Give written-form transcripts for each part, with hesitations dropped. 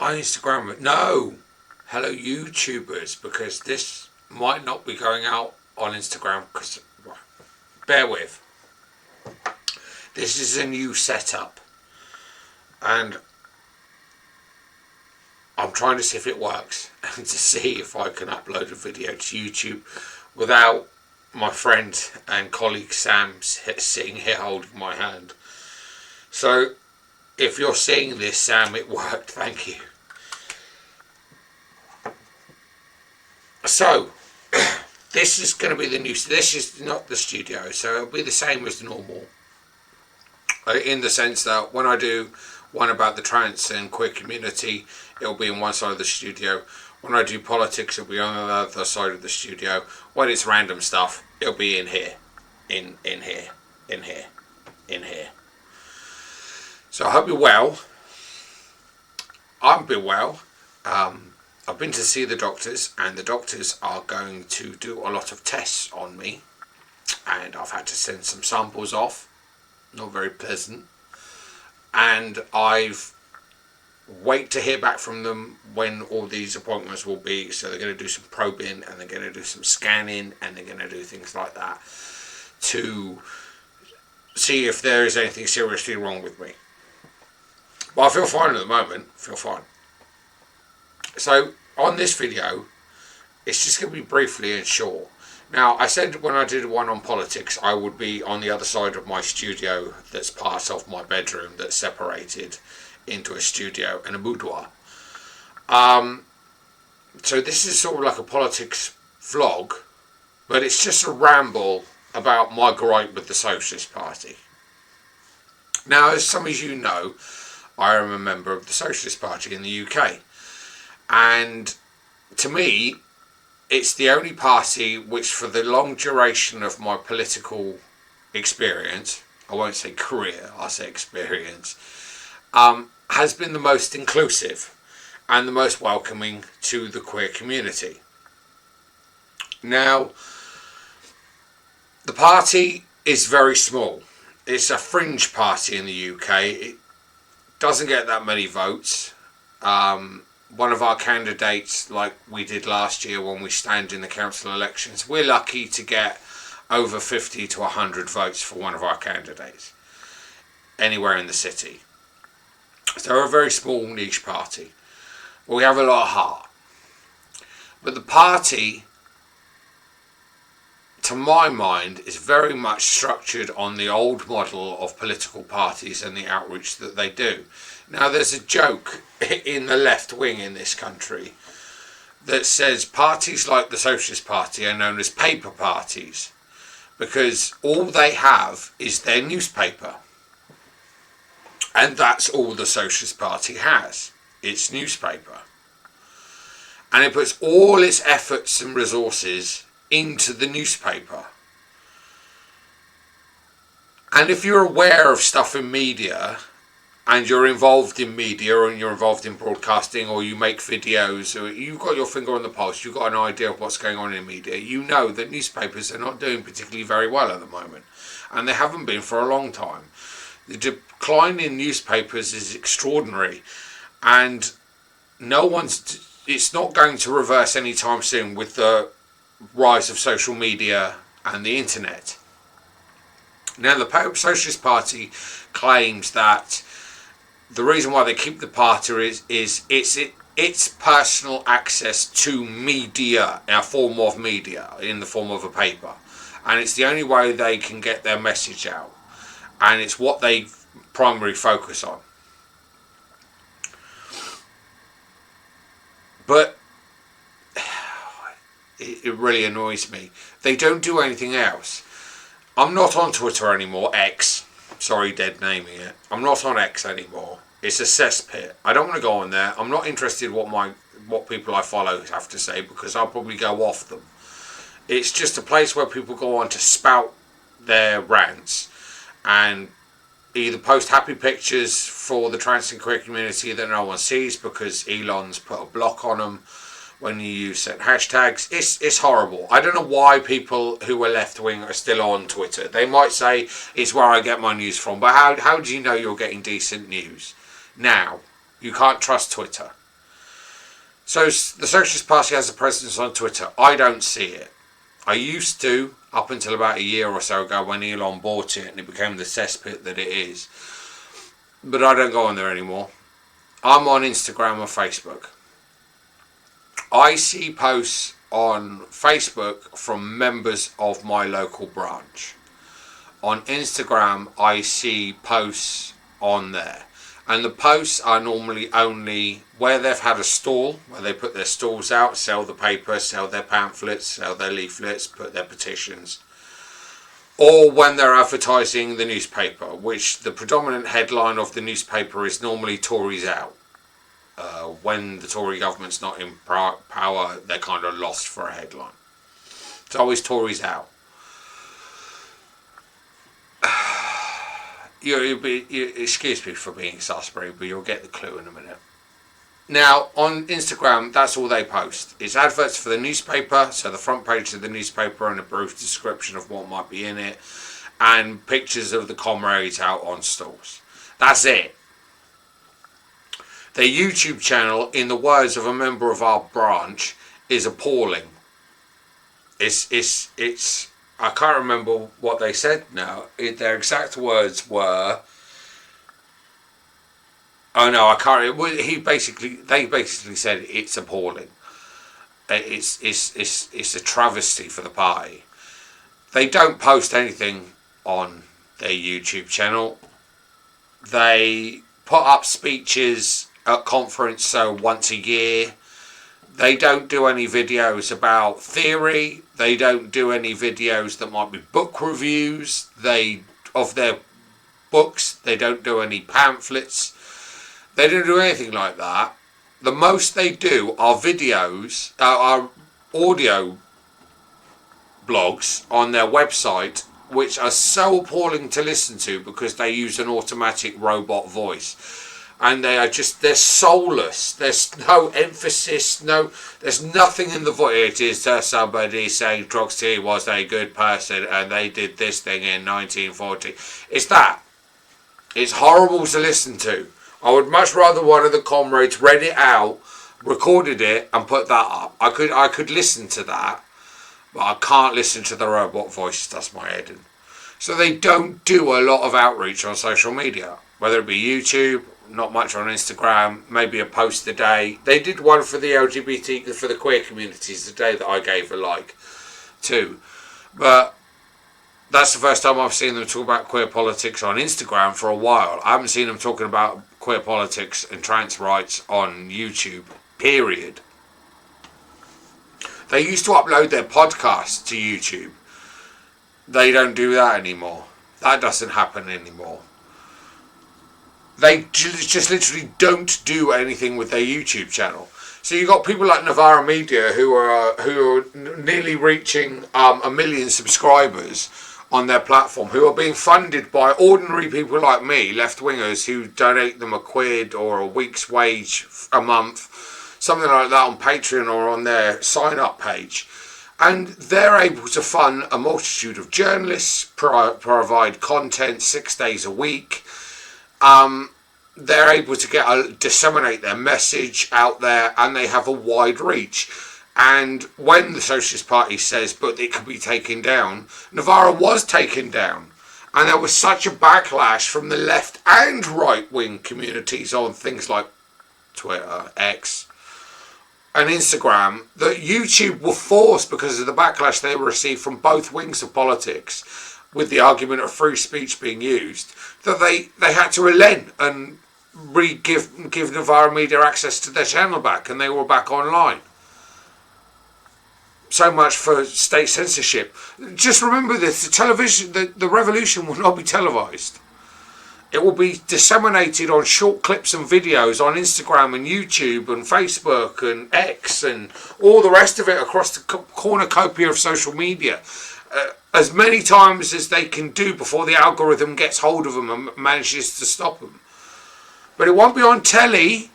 Hi Instagram, no, hello YouTubers, because this might not be going out on Instagram, because, bear with, this is a new setup, and I'm trying to see if it works, and to see if I can upload a video to YouTube without my friend and colleague Sam sitting here holding my hand. So, if you're seeing this, Sam, it worked, thank you. So, this is going to be the new, this is not the studio, so it'll be the same as normal. In the sense that when I do one about the trans and queer community, it'll be on one side of the studio. When I do politics, it'll be on the other side of the studio. When it's random stuff, it'll be in here. In here. So I hope you're well. I've been well. I've been to see the doctors, and the doctors are going to do a lot of tests on me, and I've had to send some samples off. Not very pleasant. And I've wait to hear back from them when all these appointments will be. So they're going to do some probing, and they're going to do some scanning, and they're going to do things like that to see if there is anything seriously wrong with me. But I feel fine at the moment. Feel fine. So on this video, it's just going to be briefly and short. Now, I said when I did one on politics, I would be on the other side of my studio that's part of my bedroom that's separated into a studio and a boudoir. So this is sort of like a politics vlog, but it's just a ramble about my gripe with the Socialist Party. Now, as some of you know, I am a member of the Socialist Party in the UK. And to me, it's the only party which, for the long duration of my political experience, I won't say career, I'll say experience, has been the most inclusive and the most welcoming to the queer community. Now, the party is very small. It's a fringe party in the UK. It doesn't get that many votes. One of our candidates, like we did last year when we stand in the council elections, we're lucky to get over 50 to 100 votes for one of our candidates anywhere in the city. So we're a very small niche party, but we have a lot of heart. But the party, to my mind, is very much structured on the old model of political parties and the outreach that they do. Now, there's a joke in the left wing in this country that says parties like the Socialist Party are known as paper parties because all they have is their newspaper. And that's all the Socialist Party has, its newspaper. And it puts all its efforts and resources into the newspaper. And if you're aware of stuff in media, and you're involved in media, and you're involved in broadcasting, or you make videos, or you've got your finger on the pulse, you've got an idea of what's going on in media, you know that newspapers are not doing particularly very well at the moment. And they haven't been for a long time. The decline in newspapers is extraordinary. And it's not going to reverse anytime soon with the rise of social media and the internet. Now, the Socialist Party claims that the reason why they keep the party is its personal access to media, a form of media, in the form of a paper. And it's the only way they can get their message out. And it's what they primarily focus on. But it really annoys me. They don't do anything else. I'm not on Twitter anymore, X. Sorry, dead naming it. I'm not on X anymore. It's a cesspit. I don't want to go on there. I'm not interested what people I follow have to say because I'll probably go off them. It's just a place where people go on to spout their rants and either post happy pictures for the trans and queer community that no one sees because Elon's put a block on them when you use certain hashtags. It's horrible. I don't know why people who are left-wing are still on Twitter. They might say it's where I get my news from, but how do you know you're getting decent news? Now, you can't trust Twitter. So the Socialist Party has a presence on Twitter. I don't see it. I used to, up until about a year or so ago when Elon bought it and it became the cesspit that it is. But I don't go on there anymore. I'm on Instagram or Facebook. I see posts on Facebook from members of my local branch. On Instagram, I see posts on there. And the posts are normally only where they've had a stall, where they put their stalls out, sell the paper, sell their pamphlets, sell their leaflets, put their petitions. Or when they're advertising the newspaper, which the predominant headline of the newspaper is normally Tories out. When the Tory government's not in power, they're kind of lost for a headline. It's always Tories out. Excuse me for being exasperated, but you'll get the clue in a minute. Now, on Instagram, that's all they post. It's adverts for the newspaper, so the front page of the newspaper and a brief description of what might be in it, and pictures of the comrades out on stalls. That's it. Their YouTube channel, in the words of a member of our branch, is appalling. It's I can't remember what they said now. Their exact words were, oh no, I can't. They basically said it's appalling. It's a travesty for the party. They don't post anything on their YouTube channel. They put up speeches at conference, so once a year. They don't do any videos about theory. They don't do any videos that might be book reviews. Of their books. They don't do any pamphlets. They don't do anything like that. The most they do are videos, are audio blogs on their website, which are so appalling to listen to because they use an automatic robot voice. And they're soulless. There's no emphasis, there's nothing in the voice. It is somebody saying Trotsky was a good person and they did this thing in 1940. It's that. It's horrible to listen to. I would much rather one of the comrades read it out, recorded it and put that up. I could listen to that, but I can't listen to the robot voice. That's my head in. So they don't do a lot of outreach on social media, whether it be YouTube, not much on Instagram, maybe a post a day. They did one for the LGBT, for the queer communities, the day that I gave a like to. But that's the first time I've seen them talk about queer politics on Instagram for a while. I haven't seen them talking about queer politics and trans rights on YouTube, period. They used to upload their podcasts to YouTube. They don't do that anymore. That doesn't happen anymore. They just literally don't do anything with their YouTube channel. So you've got people like Novara Media who are nearly reaching 1 million subscribers on their platform, who are being funded by ordinary people like me, left-wingers, who donate them £1 or a week's wage a month, something like that on Patreon or on their sign-up page. And they're able to fund a multitude of journalists, provide content 6 days a week. They're able to disseminate their message out there, and they have a wide reach. And when the Socialist Party says, but it could be taken down, Novara was taken down. And there was such a backlash from the left and right-wing communities on things like Twitter, X, and Instagram, that YouTube were forced, because of the backlash they received from both wings of politics, with the argument of free speech being used, that they had to relent and give Novara Media access to their channel back, and they were back online. So much for state censorship. Just remember this: the revolution will not be televised. It will be disseminated on short clips and videos on Instagram and YouTube and Facebook and X and all the rest of it across the cornucopia of social media. As many times as they can do before the algorithm gets hold of them and manages to stop them. But it won't be on telly.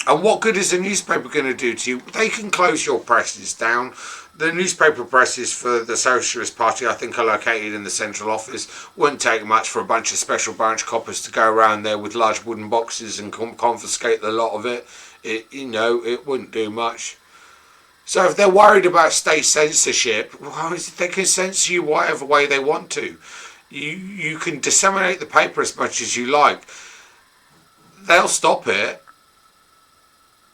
And what good is a newspaper going to do to you? They can close your presses down. The newspaper presses for the Socialist Party, I think, are located in the central office. Wouldn't take much for a bunch of special branch coppers to go around there with large wooden boxes and confiscate the lot of it. It wouldn't do much. So if they're worried about state censorship, well, they can censor you whatever way they want to. You can disseminate the paper as much as you like. They'll stop it.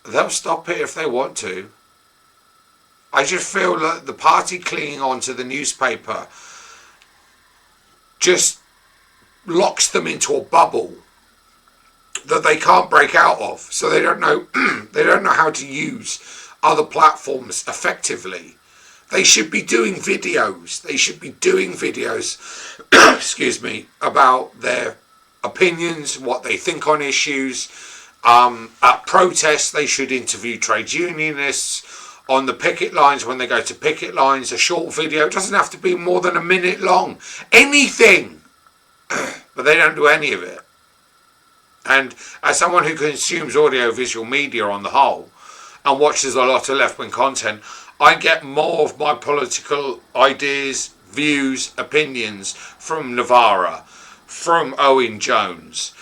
They'll stop it if they want to. I just feel that the party clinging on to the newspaper just locks them into a bubble that they can't break out of. So they don't know they don't know how to use other platforms effectively. They should be doing videos. Excuse me, about their opinions, what they think on issues. At protests, they should interview trade unionists. On the picket lines, when they go to picket lines, a short video. It doesn't have to be more than a minute long. Anything. But they don't do any of it. And as someone who consumes audio-visual media on the whole, and watches a lot of left-wing content, I get more of my political ideas, views, opinions from Navarra, from Owen Jones,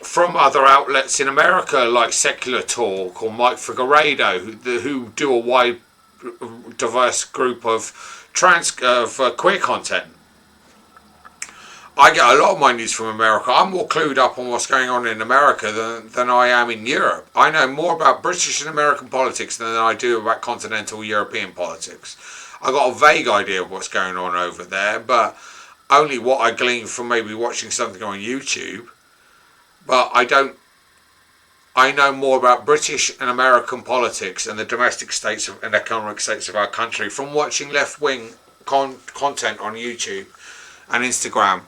from other outlets in America like Secular Talk or Mike Figueredo, who do a wide, diverse group of queer content. I get a lot of my news from America. I'm more clued up on what's going on in America than I am in Europe. I know more about British and American politics than I do about continental European politics. I've got a vague idea of what's going on over there, but only what I glean from maybe watching something on YouTube. But I know more about British and American politics and the domestic states and economic states of our country from watching left-wing content on YouTube and Instagram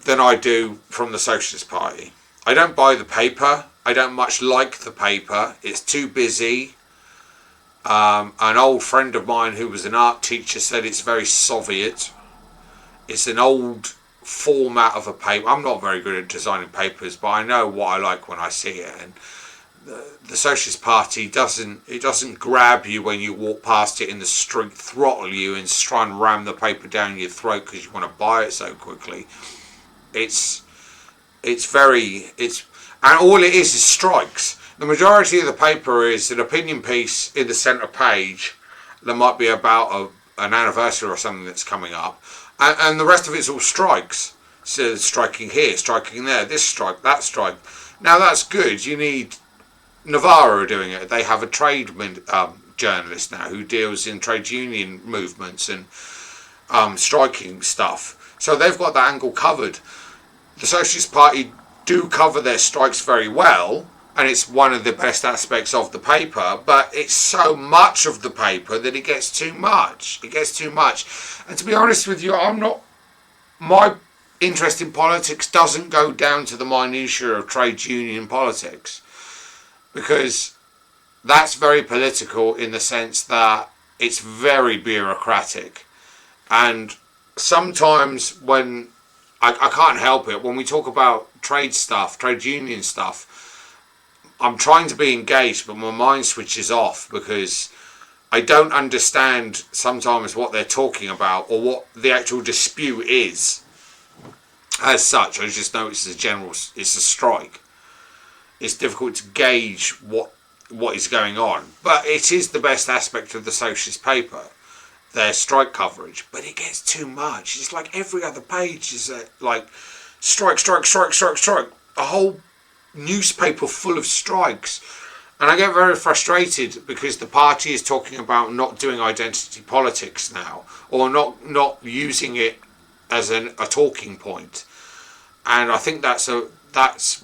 than I do from the Socialist Party. I don't buy the paper. I don't much like the paper. It's too busy. An old friend of mine who was an art teacher said it's very Soviet. It's an old format of a paper. I'm not very good at designing papers, but I know what I like when I see it. And the Socialist Party doesn't grab you when you walk past it in the street, throttle you, and try and ram the paper down your throat because you want to buy it so quickly. And all it is strikes. The majority of the paper is an opinion piece in the centre page that might be about an anniversary or something that's coming up. And the rest of it's all strikes. So striking here, striking there, this strike, that strike. Now that's good. You need Navarra doing it. They have a trade journalist now who deals in trade union movements and striking stuff. So they've got that angle covered. The Socialist Party do cover their strikes very well, and it's one of the best aspects of the paper, but it's so much of the paper that it gets too much. It gets too much. And to be honest with you, my interest in politics doesn't go down to the minutiae of trade union politics, because that's very political in the sense that it's very bureaucratic. And sometimes when I can't help it, when we talk about trade stuff, trade union stuff, I'm trying to be engaged, but my mind switches off because I don't understand sometimes what they're talking about or what the actual dispute is. As such, I just know it's a strike. It's difficult to gauge what is going on, but it is the best aspect of the Socialist paper, their strike coverage. But it gets too much. It's like every other page is like strike, strike, strike, strike, strike. A whole newspaper full of strikes. And I get very frustrated because the party is talking about not doing identity politics now, or not using it as a talking point. And I think that's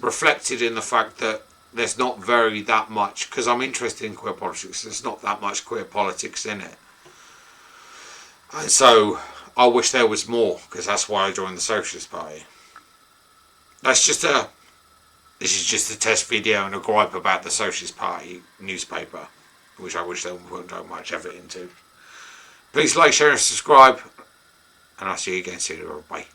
reflected in the fact that there's not that much, because I'm interested in queer politics, there's not that much queer politics in it. And so I wish there was more, because that's why I joined the Socialist Party. This is just a test video and a gripe about the Socialist Party newspaper, which I wish they wouldn't put much effort into. Please like, share and subscribe, and I'll see you again soon. Bye.